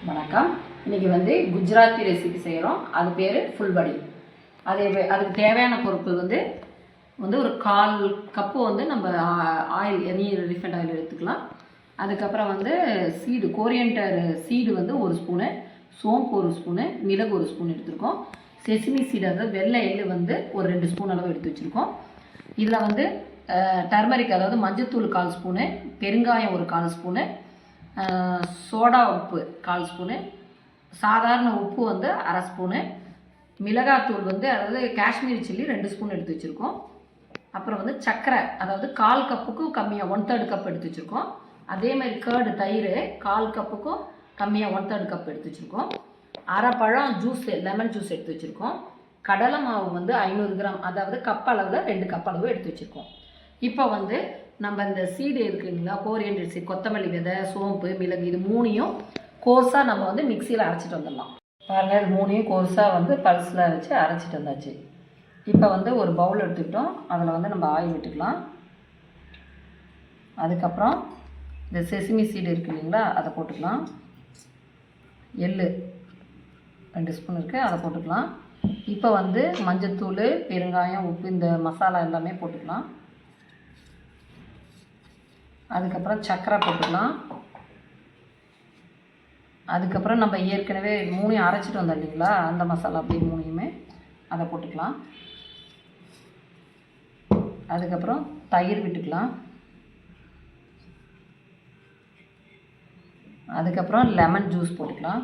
வணக்கம். இன்றைக்கி வந்து குஜராத்தி ரெசிபி செய்கிறோம். அது பேர் ஃபுல்வடி. அதுக்கு தேவையான பொருட்கள் வந்து ஒரு 1/4 கப்பு வந்து நம்ம ஆயில், எனி ரீஃபைண்ட் ஆயில் எடுத்துக்கலாம். அதுக்கப்புறம் வந்து சீடு, கோரியண்டர் சீடு வந்து 1 ஸ்பூனு, சோம்பு 1 ஸ்பூனு, மிளகு 1 ஸ்பூன் எடுத்துருக்கோம். செசிமி சீடு, அதாவது வெள்ளை எள்ளு வந்து ஒரு 2 ஸ்பூன் அளவு எடுத்து வச்சுருக்கோம். இதில் வந்து டர்மரிக், அதாவது மஞ்சத்தூள் 1/4 ஸ்பூனு, பெருங்காயம் ஒரு 1/4 ஸ்பூனு, சோடா உப்பு 1/4 ஸ்பூனு, சாதாரண உப்பு வந்து 1/2 ஸ்பூனு, மிளகாத்தூள் வந்து அதாவது காஷ்மீரி சில்லி 2 ஸ்பூன் எடுத்து வச்சுருக்கோம். அப்புறம் வந்து சர்க்கரை, அதாவது 1/4 கப்புக்கும் கம்மியாக 1/3 கப் எடுத்து வச்சுருக்கோம். அதே மாதிரி கேர்டு, தயிர் 1/4 கப்புக்கும் கம்மியாக 1/3 கப் எடுத்து வச்சுருக்கோம். அரை பழம் ஜூஸ், லெமன் ஜூஸ் எடுத்து வச்சுருக்கோம். கடலை மாவு வந்து 500 கிராம், அதாவது கப் அளவில் 2 கப் அளவு எடுத்து வச்சுருக்கோம். இப்போ வந்து நம்ம இந்த சீடு இருக்குங்களா, கோரியண்டர் சீடு, கொத்தமல்லி விதை, சோம்பு, மிளகு, இது 3யும் கோர்ஸாக நம்ம வந்து மிக்சியில் அரைச்சிட்டு வந்துடலாம். பாருங்கள், இது 3யும் கோர்ஸாக வந்து பல்ஸில் வச்சு அரைச்சிட்டு வந்தாச்சு. இப்போ வந்து ஒரு பவுல் எடுத்துக்கிட்டோம். அதில் வந்து நம்ம ஆயில் விட்டுக்கலாம். அதுக்கப்புறம் இந்த செசிமி சீடு இருக்குது இல்லைங்களா, அதை போட்டுக்கலாம். எள்ளு 2 ஸ்பூன் இருக்குது, அதை போட்டுக்கலாம். இப்போ வந்து மஞ்சத்தூள், பெருங்காயம், உப்பு, இந்த மசாலா எல்லாமே போட்டுக்கலாம். அதுக்கப்புறம் சர்க்கரை போட்டுக்கலாம். அதுக்கப்புறம் நம்ம ஏற்கனவே 3யும் அரைச்சிட்டு வந்தோம் இல்லைங்களா, அந்த மசாலா அப்படியே 3யுமே அதை போட்டுக்கலாம். அதுக்கப்புறம் தயிர் விட்டுக்கலாம். அதுக்கப்புறம் லெமன் ஜூஸ் போட்டுக்கலாம்.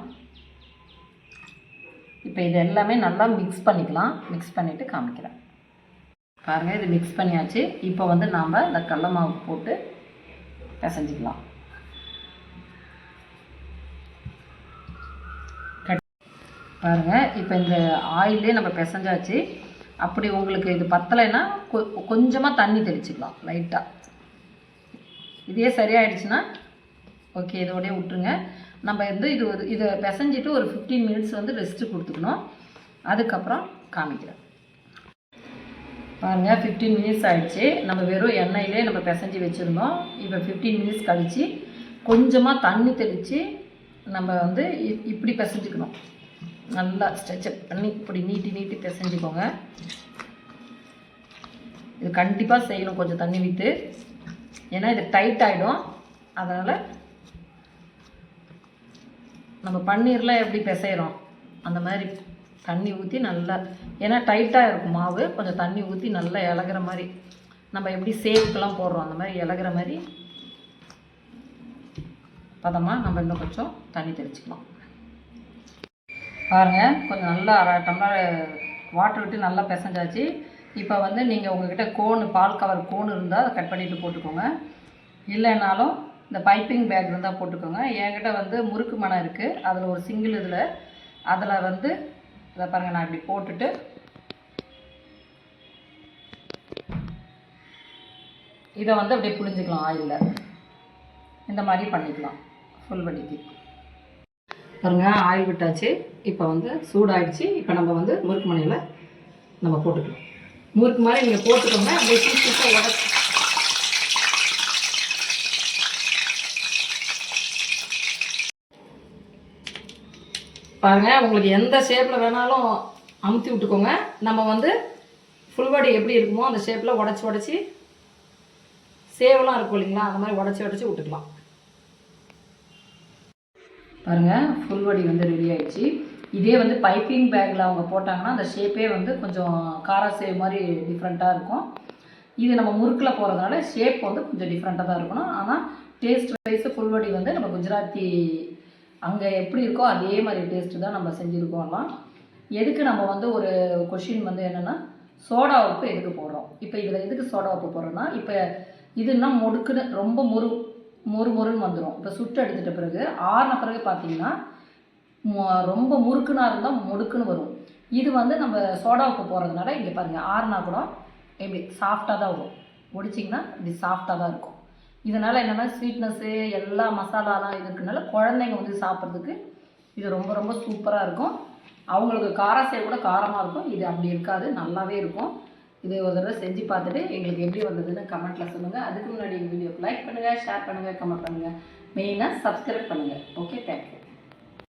இப்போ இது எல்லாமே நல்லா மிக்ஸ் பண்ணிக்கலாம். மிக்ஸ் பண்ணிவிட்டு காமிக்கிறேன். பாருங்கள், இது மிக்ஸ் பண்ணியாச்சு. இப்போ வந்து நாம் இந்த கடலை மாவு போட்டு பிசைஞ்சிக்கலாம். பாருங்கள், இப்போ இந்த ஆயிலே நம்ம பிசைஞ்சாச்சு. அப்படி உங்களுக்கு இது பத்தலைன்னா கொஞ்சமாக தண்ணி தெளிச்சிக்கலாம் லைட்டாக. இதே சரியாயிடுச்சுன்னா ஓகே, இதோடய விட்டுருங்க. நம்ம வந்து இதை பிசைஞ்சிட்டு ஒரு 15 மினிட்ஸ் வந்து ரெஸ்ட்டு கொடுத்துக்கணும். அதுக்கப்புறம் காமிக்கிறேன். பாருங்கள், 15 மினிட்ஸ் ஆகிடுச்சு. நம்ம வெறும் எண்ணெயிலே நம்ம பிசைஞ்சி வச்சுருந்தோம். இப்போ 15 மினிட்ஸ் கழித்து கொஞ்சமாக தண்ணி தெளித்து நம்ம வந்து இப்படி பிசைஞ்சிக்கணும். நல்லா ஸ்ட்ரெச்சப் பண்ணி இப்படி நீட்டி பிசைஞ்சிக்கோங்க. இது கண்டிப்பாக செய்யணும் கொஞ்சம் தண்ணி விட்டு, ஏன்னா இது டைட் ஆகிடும். அதனால் நம்ம பன்னீர்லாம் எப்படி பிசைகிறோம் அந்த மாதிரி தண்ணி ஊற்றி நல்லா, ஏன்னா டைட்டாக இருக்கும் மாவு, கொஞ்சம் தண்ணி ஊற்றி நல்லா இலகுற மாதிரி, நம்ம எப்படி சேவுக்கெல்லாம் போடுறோம் அந்த மாதிரி இலகுற மாதிரி பதமாக நம்ம இன்னும் கொஞ்சம் தண்ணி தெளிச்சிக்கலாம். பாருங்கள், கொஞ்சம் நல்லா 1/2 டம்ளர் வாட்டர் விட்டு நல்லா பிசைஞ்சாச்சு. இப்போ வந்து நீங்கள் உங்கள்கிட்ட கோன், பால் கவர் கோன் இருந்தால் அதை கட் பண்ணிவிட்டு போட்டுக்கோங்க. இல்லைனாலும் இந்த பைப்பிங் பேக் இருந்தால் போட்டுக்கோங்க. என்கிட்ட வந்து முறுக்கு மணம் இருக்குது, அதில் ஒரு சிங்கிள் அதில் வந்து இதை பாருங்கள், நான் இப்படி போட்டுட்டு இதை வந்து அப்படியே புழிஞ்சிக்கலாம் ஆயிலில். இந்த மாதிரி பண்ணிக்கலாம் ஃபுல் வடிக்கு. பாருங்கள், ஆயில் விட்டாச்சு. இப்போ வந்து சூடாகிடுச்சு. இப்போ நம்ம வந்து முறுக்கு மணியில் நம்ம போட்டுக்கலாம். முறுக்கு மாதிரி நீங்கள் போட்டுக்கோங்க. அப்படியே சீக்கிரம் உடச்சி பாருங்கள், உங்களுக்கு எந்த ஷேப்பில் வேணாலும் அமுத்தி விட்டுக்கோங்க. நம்ம வந்து ஃபுல்வடி எப்படி இருக்குமோ அந்த ஷேப்பில் உடச்சி சேவெலாம் இருக்கும் இல்லைங்களா, அந்த மாதிரி உடச்சி விட்டுக்கலாம். பாருங்கள், ஃபுல்வடி வந்து ரெடி ஆகிடுச்சு. இதே வந்து பைப்பிங் பேக்கில் அவங்க போட்டாங்கன்னா அந்த ஷேப்பே வந்து கொஞ்சம் காரா சேவ் மாதிரி டிஃப்ரெண்ட்டாக இருக்கும். இது நம்ம முறுக்கில் போகிறதுனால ஷேப் வந்து கொஞ்சம் டிஃப்ரெண்ட்டாக தான் இருக்கணும். ஆனால் டேஸ்ட் வைஸ் ஃபுல்வடி வந்து நம்ம குஜராத்தி அங்கே எப்படி இருக்கோ அதே மாதிரி டேஸ்ட்டு தான் நம்ம செஞ்சுருக்கோம்லாம். எதுக்கு நம்ம வந்து ஒரு கொஷின் வந்து என்னென்னா, சோடா உப்பு எதுக்கு போடுறோம்? இப்போ இதில் எதுக்கு சோடா உப்பு போடுறோன்னா, இப்போ இதுன்னா மொடுக்குன்னு ரொம்ப மொறுன்னு வந்துடும். இப்போ சுட்டு எடுத்துகிட்ட பிறகு ஆறின பிறகு பார்த்தீங்கன்னா ரொம்ப முறுக்குனா இருந்தால் மொடுக்குன்னு வரும். இது வந்து நம்ம சோடா உப்பு போடுறதுனால இங்கே பாருங்கள், ஆறுனா கூட எப்படி சாஃப்டாக தான் வரும். ஒடிச்சிங்கன்னா இப்படி சாஃப்டாக தான் இருக்கும். இதனால் என்னென்னா ஸ்வீட்னஸ்ஸு எல்லா மசாலாலாம் இருக்கிறதுனால குழந்தைங்க வந்து சாப்பிட்றதுக்கு இது ரொம்ப ரொம்ப சூப்பராக இருக்கும். அவங்களுக்கு காரசே கூட காரமாக இருக்கும். இது அப்படி இருக்காது, நல்லாவே இருக்கும். இது ஒரு தடவை செஞ்சு பார்த்துட்டு எங்களுக்கு எப்படி வந்ததுன்னு கமெண்ட்டில் சொல்லுங்கள். அதுக்கு முன்னாடி எங்கள் வீடியோக்கு லைக் பண்ணுங்கள், ஷேர் பண்ணுங்கள், கமெண்ட் பண்ணுங்கள், மெயினாக சப்ஸ்கிரைப் பண்ணுங்கள். Okay, thank you.